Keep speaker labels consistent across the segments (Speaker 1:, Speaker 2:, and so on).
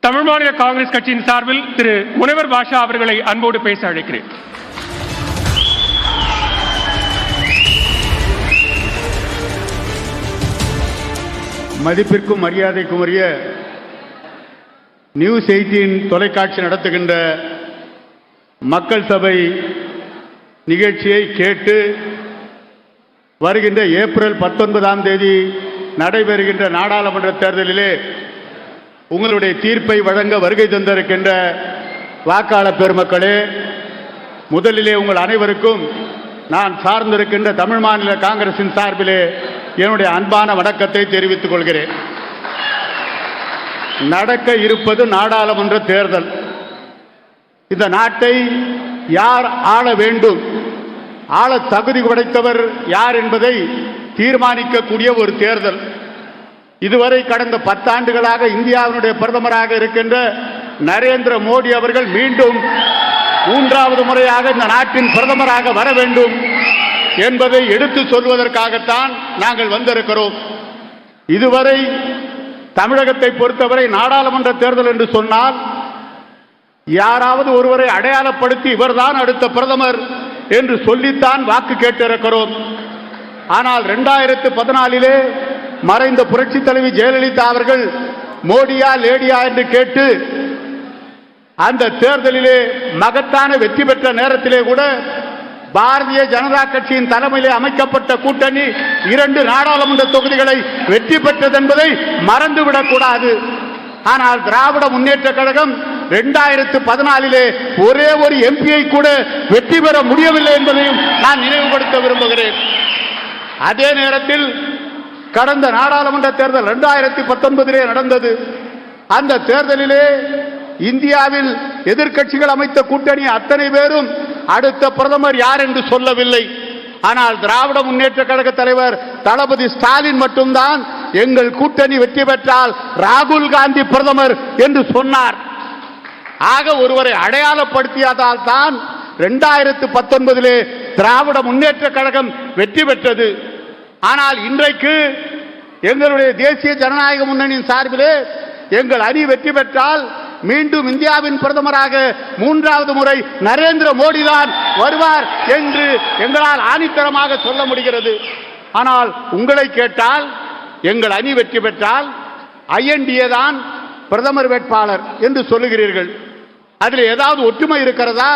Speaker 1: தமிழ் மாநில காங்கிரஸ் கட்சியின் சார்பில் திரு முனைவர் பாஷா அவர்களை அன்போடு பேச அழைக்கிறேன்.
Speaker 2: மதிப்பிற்கும் மரியாதைக்கும் உரிய நியூஸ் 18 தொலைக்காட்சி நடத்துகின்ற மக்கள் சபை நிகழ்ச்சியை கேட்டு வருகின்ற ஏப்ரல் 19ஆம் தேதி நடைபெறுகின்ற நாடாளுமன்ற தேர்தலிலே உங்களுடைய தீர்ப்பை வழங்க வருகை தந்திருக்கின்ற வாக்காளர் பெருமக்களே, முதலிலே உங்கள் அனைவருக்கும் நான் சார்ந்திருக்கின்ற தமிழ் மாநில காங்கிரசின் சார்பிலே என்னுடைய அன்பான வணக்கத்தை தெரிவித்துக் கொள்கிறேன். நடக்க இருப்பது நாடாளுமன்ற தேர்தல். இந்த நாட்டை யார் ஆள வேண்டும், ஆள தகுதி படைத்தவர் யார் என்பதை தீர்மானிக்கக்கூடிய ஒரு தேர்தல். இதுவரை கடந்த 10 ஆண்டுகளாக இந்தியாவினுடைய பிரதமராக இருக்கின்ற நரேந்திர மோடி அவர்கள் மீண்டும் 3வது முறையாக இந்த நாட்டின் பிரதமராக வர வேண்டும் என்பதை எடுத்து சொல்வதற்காகத்தான் நாங்கள் வந்திருக்கிறோம். இதுவரை தமிழகத்தை பொறுத்தவரை நாடாளுமன்ற தேர்தல் என்று சொன்னால் யாராவது ஒருவரை அடையாளப்படுத்தி இவர்தான் அடுத்த பிரதமர் என்று சொல்லித்தான் வாக்கு கேட்டிருக்கிறோம். ஆனால் 2014 மறைந்த புரட்சி தலைவி ஜெயலலிதா அவர்கள் மோடியா லேடியா என்று கேட்டு அந்த தேர்தலிலே மகத்தான வெற்றி பெற்ற நேரத்திலே கூட பாரதிய ஜனதா கட்சியின் தலைமையிலே அமைக்கப்பட்ட கூட்டணி 2 நாடாளுமன்ற தொகுதிகளை வெற்றி பெற்றது என்பதை மறந்துவிடக் கூடாது. ஆனால் திராவிட முன்னேற்ற கழகம் 2014 ஒரே ஒரு எம்பியை கூட வெற்றி பெற முடியவில்லை என்பதையும் நான் நினைவுபடுத்த விரும்புகிறேன். அதே நேரத்தில் கடந்த நாடாளுமன்ற தேர்தல் 2019 நடந்தது. அந்த தேர்தலிலே இந்தியாவில் எதிர்க்கட்சிகள் அமைத்த கூட்டணி அத்தனை பேரும் அடுத்த பிரதமர் யார் என்று சொல்லவில்லை. ஆனால் திராவிட முன்னேற்ற கழக தலைவர் தளபதி ஸ்டாலின் மட்டும்தான் எங்கள் கூட்டணி வெற்றி பெற்றால் ராகுல் காந்தி பிரதமர் என்று சொன்னார். ஆக ஒருவரை அடையாளப்படுத்தியதால் தான் 2019 திராவிட முன்னேற்ற கழகம் வெற்றி பெற்றது. ஆனால் இன்றைக்கு எங்களுடைய தேசிய ஜனநாயக முன்னணியின் சார்பிலே எங்கள் அணி வெற்றி பெற்றால் மீண்டும் இந்தியாவின் பிரதமராக 3வது முறை நரேந்திர மோடி தான் வருவார் என்று எங்களால் ஆணித்தரமாக சொல்ல முடிகிறது. ஆனால் உங்களை கேட்டால் எங்கள் அணி வெற்றி பெற்றால் INDA தான் பிரதமர் வேட்பாளர் என்று சொல்லுகிறீர்கள். அதில் ஏதாவது ஒற்றுமை இருக்கிறதா?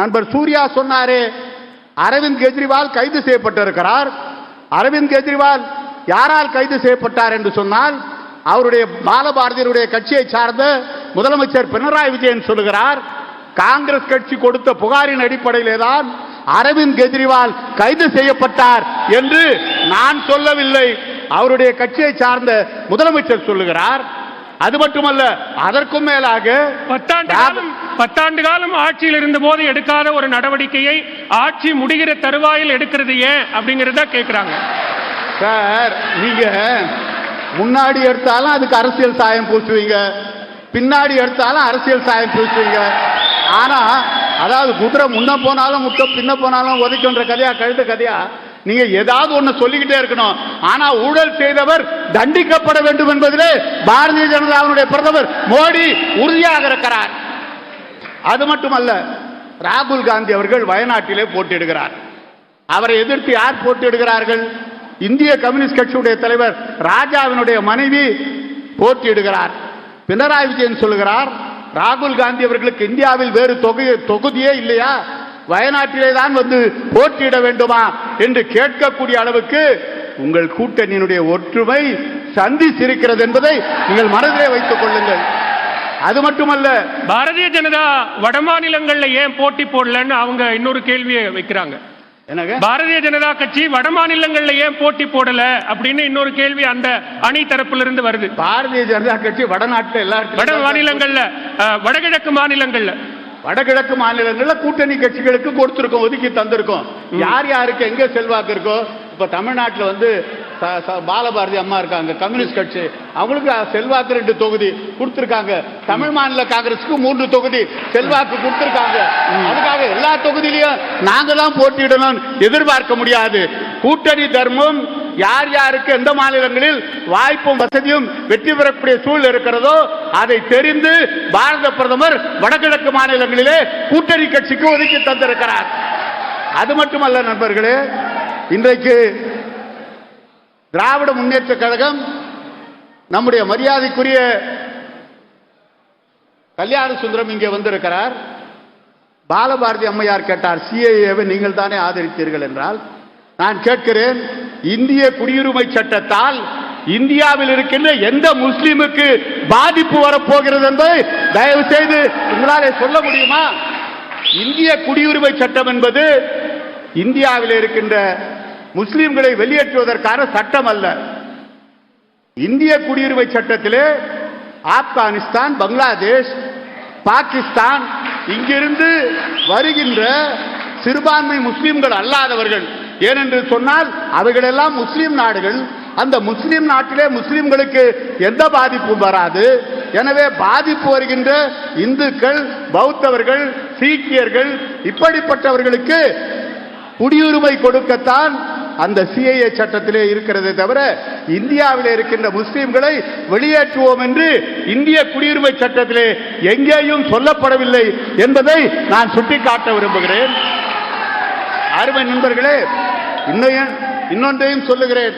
Speaker 2: நண்பர் சூர்யா சொன்னாரே, அரவிந்த் கெஜ்ரிவால் கைது செய்யப்பட்டிருக்கிறார். அரவிந்த் கெஜ்ரிவால் யாரால் கைது செய்யப்பட்டார் என்று சொன்னால் அவருடைய பாலபாரதியருடைய கட்சியை சார்ந்த முதலமைச்சர் பினராயி விஜயன் சொல்லுகிறார், காங்கிரஸ் கட்சி கொடுத்த புகாரின் அடிப்படையிலே தான் அரவிந்த் கெஜ்ரிவால் கைது செய்யப்பட்டார் என்று நான் சொல்லவில்லை, அவருடைய கட்சியை சார்ந்த முதலமைச்சர் சொல்லுகிறார். அது மட்டுமல்ல, அதற்கும் மேலாக
Speaker 1: 10 ஆண்டு காலம் ஆட்சியில் இருந்த போது எடுக்காத ஒரு நடவடிக்கையை ஆட்சி முடிகிற தருவாயில் எடுக்கிறது ஏன் அப்படிங்கறத கேட்கிறாங்க.
Speaker 2: சார், நீங்க முன்னாடி எடுத்தாலும் அதுக்கு அரசியல் சாயம் பூசுவீங்க, பின்னாடி எடுத்தாலும் அரசியல் சாயம் பூசுவீங்க. ஆனா அதாவது குதிரை முன்ன போனாலும் முட்டை பின்ன போனாலும் உதைக்கின்ற கதையா கழுத்த கதையா நீங்க ஏதாவது ஒண்ணு சொல்லிக்கிட்டே இருக்கணும். ஆனா ஊழல் செய்தவர் தண்டிக்கப்பட வேண்டும் என்பதிலே பாரதிய ஜனதாவுடைய பிரதமர் மோடி உறுதியாக இருக்கிறார். அது மட்டுமல்ல, ராகுல் காந்தி அவர்கள் வயநாட்டிலே போட்டியிடுகிறார். அவரை எதிர்த்து யார் போட்டியிடுகிறார்கள்? இந்திய கம்யூனிஸ்ட் கட்சியுடைய தலைவர் ராஜாவினுடைய மனைவி போட்டியிடுகிறார். பினராயி விஜயன் சொல்லுகிறார், ராகுல் காந்தி அவர்களுக்கு இந்தியாவில் வேறு தொகுதியே இல்லையா, வயநாட்டிலே தான் வந்து போட்டியிட வேண்டுமா என்று கேட்கக்கூடிய அளவுக்கு உங்கள் கூட்டணியினுடைய ஒற்றுமை சந்தித்திருக்கிறது என்பதை நீங்கள் மனதிலே வைத்துக் கொள்ளுங்கள். அது மட்டுமல்ல,
Speaker 1: பாரதிய ஜனதா வட மாநிலங்கள்ல ஏன் போட்டி போடலன்னு அவங்க இன்னொரு கேள்வியை வைக்கிறாங்க. பாரதிய ஜனதா கட்சி வட மாநிலங்கள்ல ஏன் போட்டி போடல அப்படின்னு இன்னொரு கேள்வி அந்த அணி தரப்புல இருந்து வருது.
Speaker 2: பாரதிய ஜனதா கட்சி வடநாட்டில் எல்லா
Speaker 1: வட மாநிலங்கள்ல வடகிழக்கு மாநிலங்கள்ல கூட்டணி கட்சிகளுக்கு கொடுத்திருக்கோம், ஒதுக்கி தந்திருக்கோம். யார் யாருக்கு எங்க செல்வாக்கு இருக்கோ, இப்ப தமிழ்நாட்டில் வந்து பாலபாரதி அம்மா இருக்காங்க, கம்யூனிஸ்ட் கட்சி, அவங்களுக்கு செல்வாக்கு 2 தொகுதி கொடுத்திருக்காங்க. தமிழ் மாநில காங்கிரசுக்கு 3 தொகுதி செல்வாக்கு கொடுத்திருக்காங்க. அதுக்காக எல்லா தொகுதியிலையும் நாங்க தான் போட்டியிடணும் எதிர்பார்க்க முடியாது. கூட்டணி தர்மம்
Speaker 2: யார் யாருக்கு எந்த மாநிலங்களில் வாய்ப்பும் வசதியும் வெற்றி பெறக்கூடிய சூழல் இருக்கிறதோ அதை தெரிந்து பாரத பிரதமர் வடகிழக்கு மாநிலங்களிலே கூட்டணி கட்சிக்கு ஒதுக்கி தந்திருக்கிறார். அது மட்டுமல்ல நண்பர்களே, இன்றைக்கு திராவிட முன்னேற்ற கழகம் நம்முடைய மரியாதைக்குரிய கல்யாண சுந்தரம் இங்கே வந்திருக்கிறார். பாலபாரதி அம்மையார் கேட்டார், சிஏஏவை நீங்கள் தானே ஆதரித்தீர்கள் என்றால், நான் கேட்கிறேன், இந்திய குடியுரிமை சட்டத்தால் இந்தியாவில் இருக்கின்ற எந்த முஸ்லிமுக்கு பாதிப்பு வரப்போகிறது என்பதை தயவு செய்து உங்களாலே சொல்ல முடியுமா? இந்திய குடியுரிமை சட்டம் என்பது இந்தியாவில் இருக்கின்ற முஸ்லிம்களை வெளியேற்றுவதற்கான சட்டம் அல்ல. இந்திய குடியுரிமை சட்டத்திலே ஆப்கானிஸ்தான், பங்களாதேஷ், பாகிஸ்தான் இங்கிருந்து வருகின்ற சிறுபான்மை முஸ்லிம்கள் அல்லாதவர்கள், ஏனென்று சொன்னால் அவைகளெல்லாம் முஸ்லிம் நாடுகள், அந்த முஸ்லிம் நாட்டிலே முஸ்லிம்களுக்கு எந்த பாதிப்பும் வராது. எனவே பாதிப்பு வருகின்ற இந்துக்கள், பௌத்தவர்கள், சீக்கியர்கள் இப்படிப்பட்டவர்களுக்கு குடியுரிமை கொடுக்கத்தான் அந்த சிஏஏ சட்டத்திலே இருக்கிறதே தவிர இந்தியாவிலே இருக்கின்ற முஸ்லிம்களை வெளியேற்றுவோம் என்று இந்திய குடியுரிமை சட்டத்திலே எங்கேயும் சொல்லப்படவில்லை என்பதை நான் சுட்டிக்காட்ட விரும்புகிறேன். அருமை நண்பர்களே, இன்னொன்றையும் சொல்லுகிறேன்.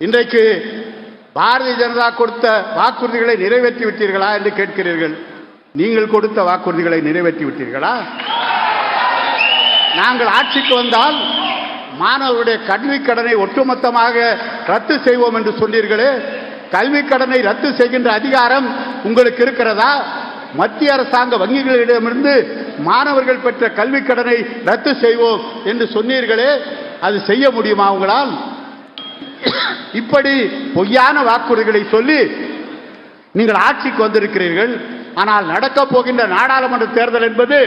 Speaker 2: இன்றைக்கு பாரதிய ஜனதா கொடுத்த வாக்குறுதிகளை நிறைவேற்றி விட்டீர்களா என்று கேட்கிறீர்கள். நீங்கள் கொடுத்த வாக்குறுதிகளை நிறைவேற்றி விட்டீர்களா? நாங்கள் ஆட்சிக்கு வந்தால் மாணவருடைய கல்விக் கடனை ஒட்டுமொத்தமாக ரத்து செய்வோம் என்று சொன்னீர்களே, கல்விக் கடனை ரத்து செய்கின்ற அதிகாரம் உங்களுக்கு இருக்கிறதா? மத்திய அரசாங்க வங்கிகளிடமிருந்து மாணவர்கள் பெற்ற கல்விக் கடனை ரத்து செய்வோம் என்று சொன்னீர்களே, அது செய்ய முடியுமா உங்களால்? இப்படி பொய்யான வாக்குறுதிகளை சொல்லி நீங்கள் ஆட்சிக்கு வந்திருக்கிறீர்கள். ஆனால் நடக்க போகின்ற நாடாளுமன்ற தேர்தல் என்பது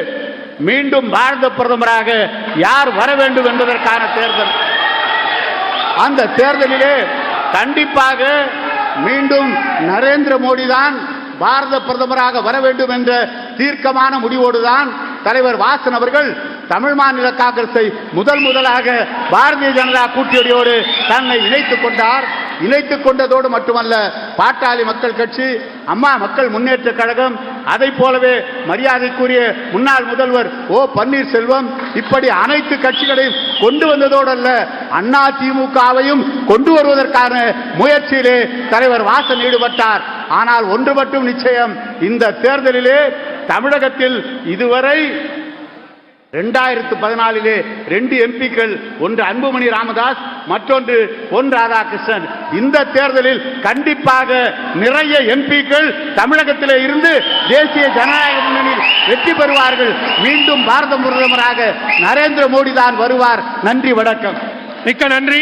Speaker 2: மீண்டும் பாரத பிரதமராக யார் வர வேண்டும் என்பதற்கான தேர்தல். அந்த தேர்தலிலே கண்டிப்பாக மீண்டும் நரேந்திர மோடி தான் பாரத பிரதமராக வர வேண்டும் என்ற தீர்க்கமான முடிவோடுதான் தலைவர் வாசன் அவர்கள் தமிழ் மாநில காங்கிரஸை முதலாக பாரதிய ஜனதா கூட்டணியோடு தன்னை இணைத்துக் கொண்டார். இணைத்துக் கொண்டதோடு மட்டுமல்ல, பாட்டாளி மக்கள் கட்சி, அம்மா மக்கள் முன்னேற்ற கழகம், அதை போலவே மரியாதைக்குரிய முன்னாள் முதல்வர் ஓ பன்னீர்செல்வம், இப்படி அனைத்து கட்சிகளையும் கொண்டு வந்ததோடு அல்ல, அண்ணா திமுகவையும் கொண்டு வருவதற்கான முயற்சியிலே தலைவர் வாசன் ஈடுபட்டார். ஆனால் ஒன்று மட்டும் நிச்சயம், இந்த தேர்தலிலே தமிழகத்தில் இதுவரை 2014 2 எம்பிக்கள், ஒன்று அன்புமணி ராமதாஸ், மற்றொன்று பொன் ராதாகிருஷ்ணன். இந்த தேர்தலில் கண்டிப்பாக நிறைய எம்பிக்கள் தமிழகத்திலே இருந்து தேசிய ஜனநாயக முன்னணியில் வெற்றி பெறுவார்கள். மீண்டும் பாரத பிரதமராக நரேந்திர மோடி தான் வருவார். நன்றி, வணக்கம்.
Speaker 3: மிக்க நன்றி.